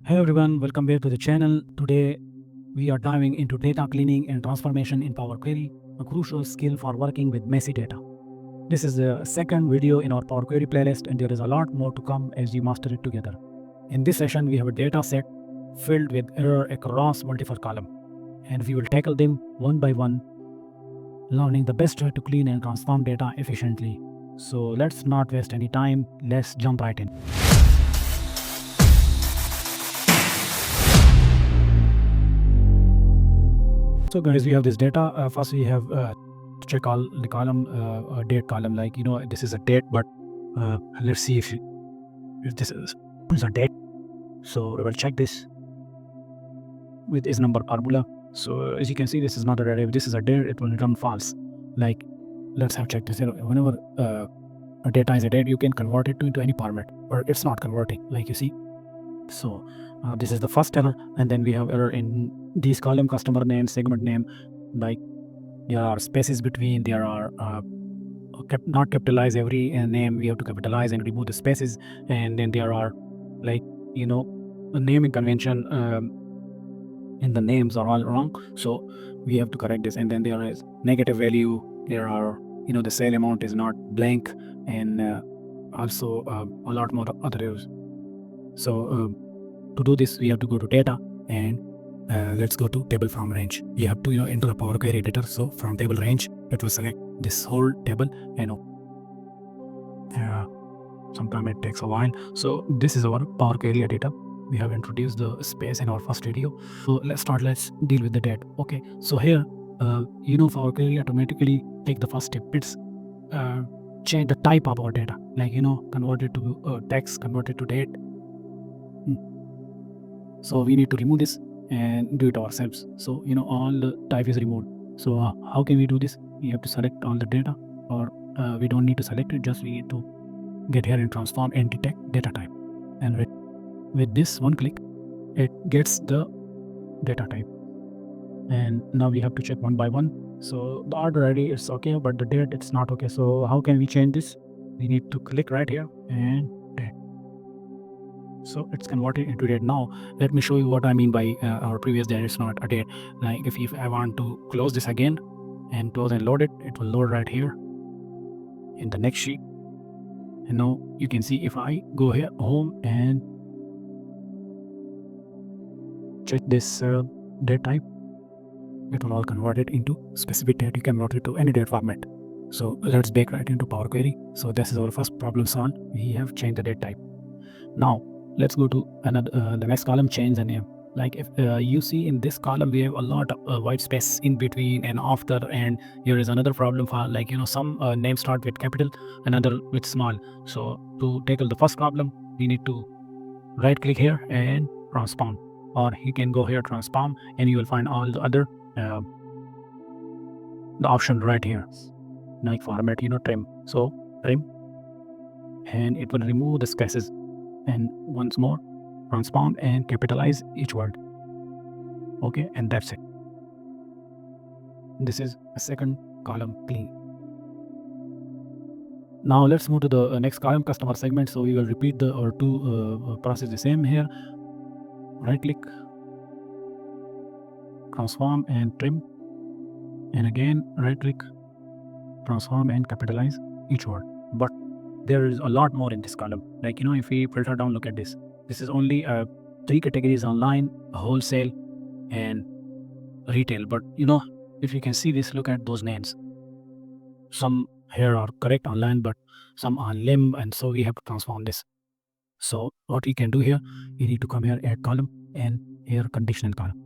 Hey everyone, welcome back to the channel. Today we are diving into data cleaning and transformation in Power Query, a crucial skill for working with messy data. This is the second video in our Power Query playlist, and there is a lot more to come as we master it together. In this session, we have a data set filled with error across multiple columns, and we will tackle them one by one, learning the best way to clean and transform data efficiently. So let's not waste any time, let's jump right in. So guys, we have this data. First we have to check all the column, date column, like, this is a date, but let's see if this is a date. So we will check this with is number formula. So as you can see, this is not a date. If this is a date, it will return false. Like, let's have checked this. Whenever a data is a date, you can convert it into any format, but it's not converting, like you see. So this is the first error, and then we have error in these column: customer name, segment name. Like, there are spaces between, there are not capitalize every name, we have to capitalize and remove the spaces, and then there are, like, the naming convention in the names are all wrong, so we have to correct this. And then there is negative value, there are, the sale amount is not blank, and also a lot more other errors. So to do this, we have to go to data, and let's go to table from range. You have to enter a Power Query editor. So from table range, it will select this whole table. Sometimes it takes a while. So this is our Power Query editor. We have introduced the space in our first video. So let's deal with the data. Okay, so here Power Query automatically take the first step. It's change the type of our data, like, convert it to text, convert it to date. So we need to remove this and do it ourselves. So all the type is removed. So how can we do this? We have to select all the data, or we don't need to select it, just we need to get here and transform and detect data type, and with this one click it gets the data type. And now we have to check one by one. So the order ID is okay, but the date it's not okay. So how can we change this? We need to click right here and date. So it's converted into date. Now let me show you what I mean by our previous date is not a date. Like, if I want to close this again and close and load it, it will load right here in the next sheet. And now you can see, if I go here home and check this date type, it will all convert it into specific date. You can convert it to any date format. So let's back right into Power Query. So this is our first problem solved. We have changed the date type. Now let's go to another the next column, change the name. Like, if you see in this column, we have a lot of white space in between and after, and here is another problem for, like, some names start with capital, another with small. So to tackle the first problem, we need to right click here and transform, or you can go here transform, and you will find all the other the option right here, like format, trim. So trim, and it will remove the spaces, and once more transform and capitalize each word. Okay, and that's it. This is a second column clean. Now let's move to the next column, customer segment. So we will repeat the or two process the same here. Right click, transform and trim, and again right click, transform and capitalize each word. But there is a lot more in this column. Like, if we filter down, look at this. This is only 3 categories: online, wholesale, and retail. But if you can see this, look at those names. Some here are correct online, but some are limb, and so we have to transform this. So what we can do here, you need to come here, add column, and here conditional column.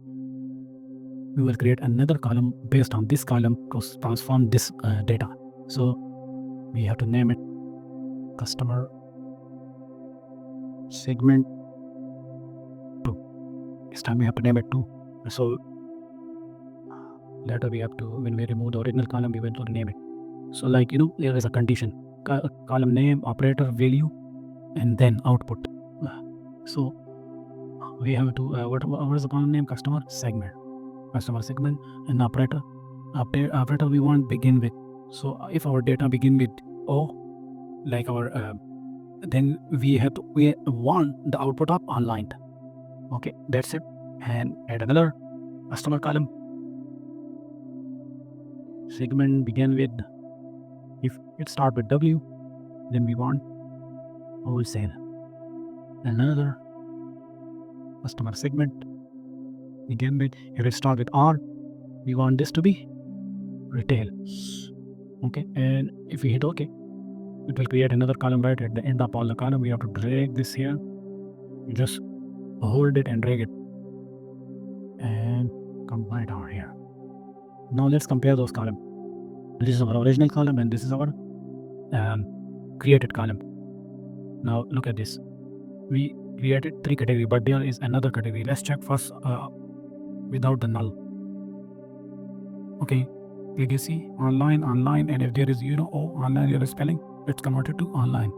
We will create another column based on this column to transform this data. So we have to name it customer segment 2. This time we have to name it 2. So later we have to, when we remove the original column, we will name it. So, like, there is a condition, column name, operator, value, and then output. So we have to what is the column name? Customer segment, and operator we want begin with. So if our data begin with O, like our then we want the output of online. Okay, that's it. And add another customer column. Segment begin with, if it start with W, then we want wholesale. Another customer segment begin with, if it start with R, we want this to be retail. Okay, and if we hit OK, it will create another column right at the end of all the column. We have to drag this here, just hold it and drag it and come right down here. Now let's compare those columns. This is our original column and this is our created column. Now look at this. We created 3 categories, but there is another category. Let's check first without the null. Okay, did you see online, and if there is online your spelling, it's converted to online,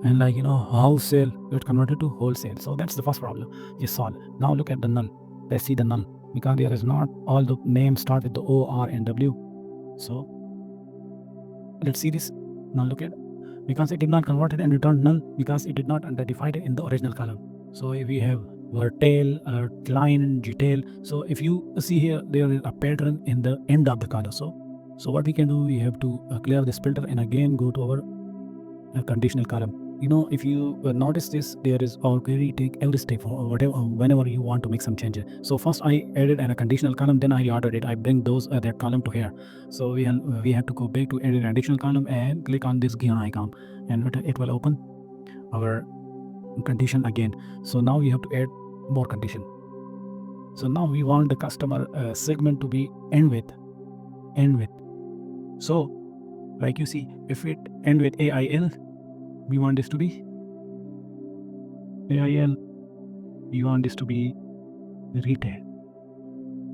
and like wholesale, it's converted to wholesale. So that's the first problem you solve. Now look at the null. Let's see the null, because there is not all the names start with the O, R and W. So let's see this. Now look at, because it did not convert it and return null because it did not identify it in the original column. So if we have vertail, line, detail. So if you see here, there is a pattern in the end of the column. So what we can do, we have to clear this filter and again go to our conditional column. If you notice this, there is already take every step or whatever whenever you want to make some changes. So first I added a conditional column, then I reordered it. I bring those that column to here. So we have to go back to edit additional column and click on this gear icon, and it will open our condition again. So now we have to add more condition. So now we want the customer segment to be end with. So like you see, if it end with AIL, we want this to be AIL. We want this to be retail.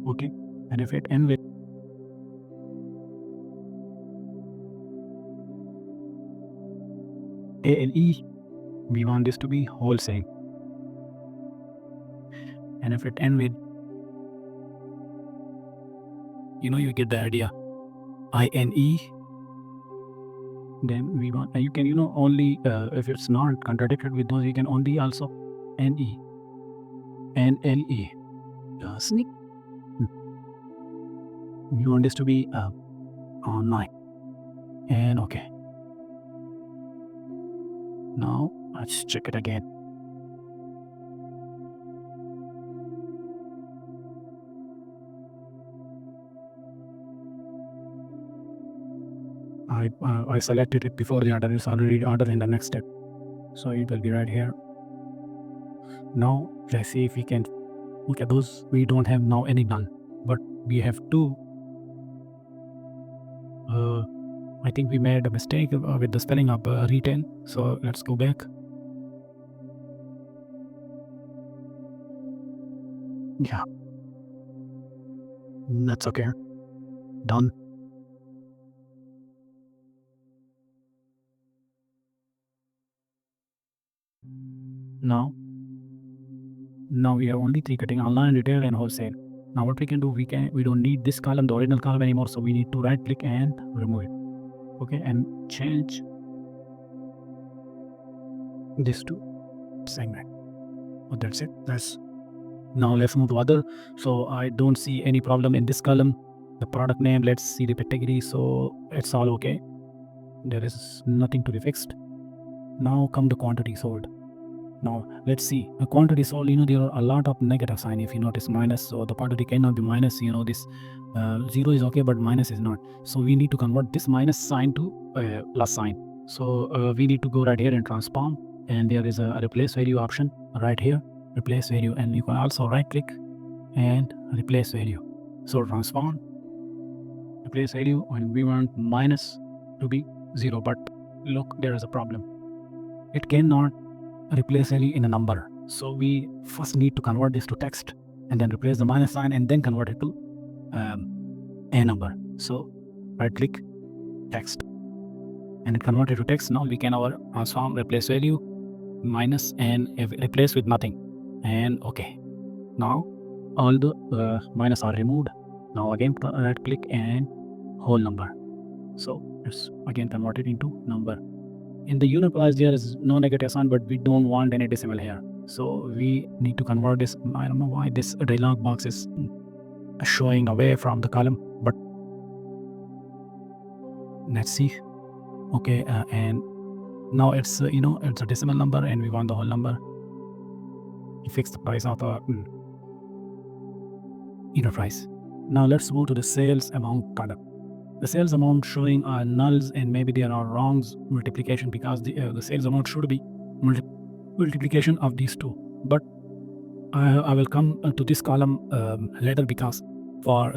Okay, and if it end with ALE, we want this to be wholesale. And if it end with, you get the idea, INE, then we want, you can only if it's not contradicted with those, you can only also NE and LE. Sneak. You want this to be online. And okay, now let's check it again. I selected it before the order is already ordered in the next step, so it will be right here. Now let's see if we can look at those. We don't have now any null, but we have two. I think we made a mistake with the spelling of retail, so let's go back. Yeah, that's okay. Done. Now we have only 3 cutting: online, retail and wholesale. Now what we can do, we don't need this column, the original column anymore, so we need to right click and remove it. Okay, and change this to segment. Oh, that's it. Now let's move to other. So I don't see any problem in this column. The product name, let's see the category. So it's all okay. There is nothing to be fixed. Now come to quantity sold. Now let's see a quantity sold. There are a lot of negative sign. If you notice minus, so the quantity cannot be minus. This 0 is okay, but minus is not. So we need to convert this minus sign to plus sign. So we need to go right here and transform, and there is a replace value option right here, replace value, and you can also right click and replace value. So transform, replace value, and we want minus to be 0, but look, there is a problem. It cannot replace value in a number. So we first need to convert this to text and then replace the minus sign and then convert it to a number. So right click, text, and it converted to text. Now we can our transform, replace value, minus, and replace with nothing, and okay. Now all the minus are removed. Now again right click and whole number. So it's again converted into number. In the unit price there is no negative sign, but we don't want any decimal here. So we need to convert this. I don't know why this dialog box is showing away from the column, but let's see. Okay, and now it's it's a decimal number and we want the whole number. We fix the price of the unit price. Now let's move to the sales amount column. The sales amount showing are nulls and maybe there are wrongs multiplication, because the sales amount should be multiplication of these two, but I will come to this column later, because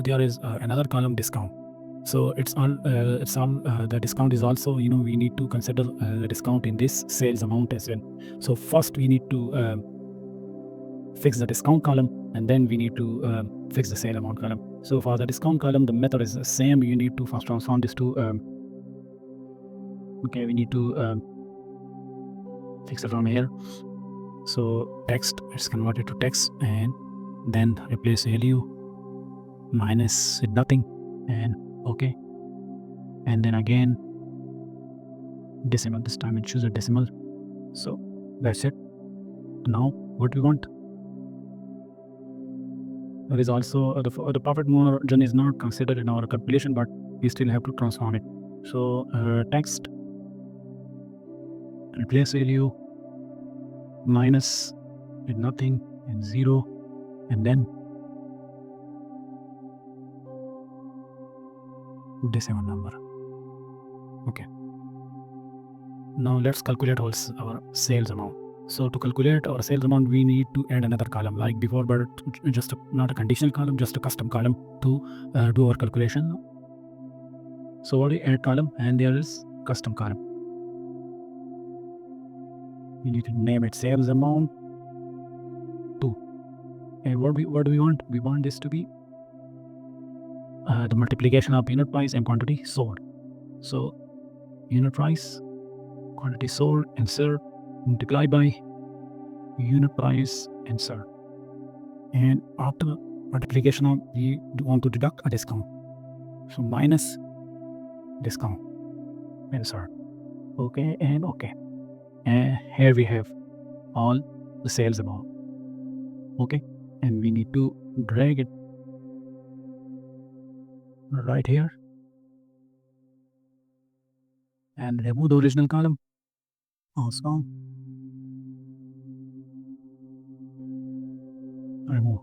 there is another column, discount. So it's on the discount is also, we need to consider the discount in this sales amount as well. So first we need to fix the discount column, and then we need to fix the sale amount column. So for the discount column, the method is the same. You need to first transform this to okay, we need to fix it from here. So text, it's converted to text, and then replace value minus with nothing, and okay, and then again decimal. This time it choose a decimal. So that's it. Now what we want, there is also the profit margin is not considered in our calculation, but we still have to transform it. So text, replace value minus with nothing and 0, and then decimal number. Okay, now let's calculate our sales amount. So to calculate our sales amount, we need to add another column like before, but just not a conditional column, just a custom column to do our calculation. So what we add column, and there is custom column. We need to name it sales amount 2. And what do we want? We want this to be the multiplication of unit price and quantity sold. So unit price, quantity sold, insert, multiply by unit price, insert, and after multiplication of, we want to deduct a discount. So minus discount, insert, okay, and okay. And here we have all the sales amount. Okay, and we need to drag it right here and remove the original column. Also remove,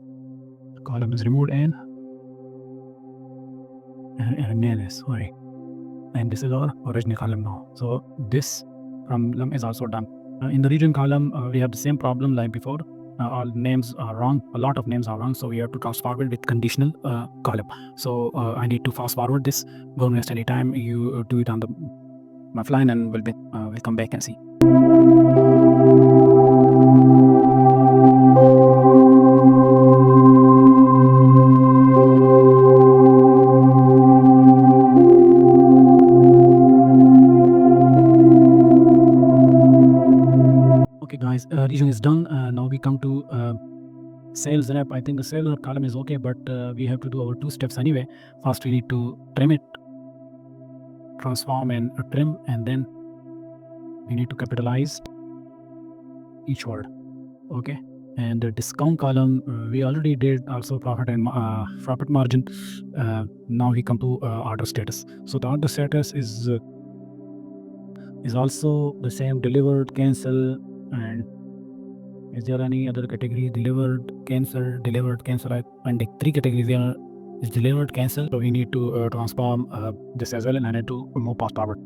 the column is removed, and sorry, and this is our original column now. So this problem is also done. In the region column, we have the same problem like before. All names are wrong, a lot of names are wrong, so we have to transform it with conditional column. So I need to fast forward this. Don't waste any time, you do it on the offline, and we'll come back and see. Okay guys, region is done. Now we come to sales rep. I think the sales rep column is okay, but we have to do our 2 steps anyway. First we need to trim it, transform and trim, and then we need to capitalize each word. Okay, and the discount column we already did, also profit and profit margin. Now we come to order status. So the order status is also the same: delivered, cancel, and is there any other category? Delivered, cancel, delivered, cancel. I find 3 categories there. Is delivered, cancel. So we need to transform this as well, and I need to move past forward.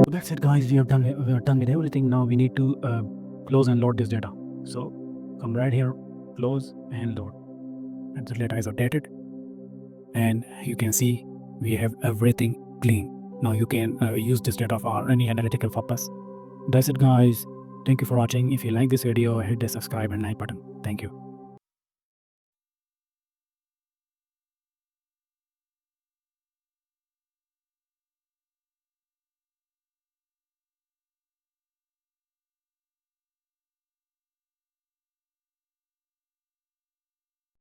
That's it guys, we are done with everything. Now now we need to close and load this data. So come right here, close and load, and the data is updated, and you can see we have everything clean. Now you can use this data for any analytical purpose. That's it, guys. Thank you for watching. If you like this video, hit the subscribe and like button. Thank you.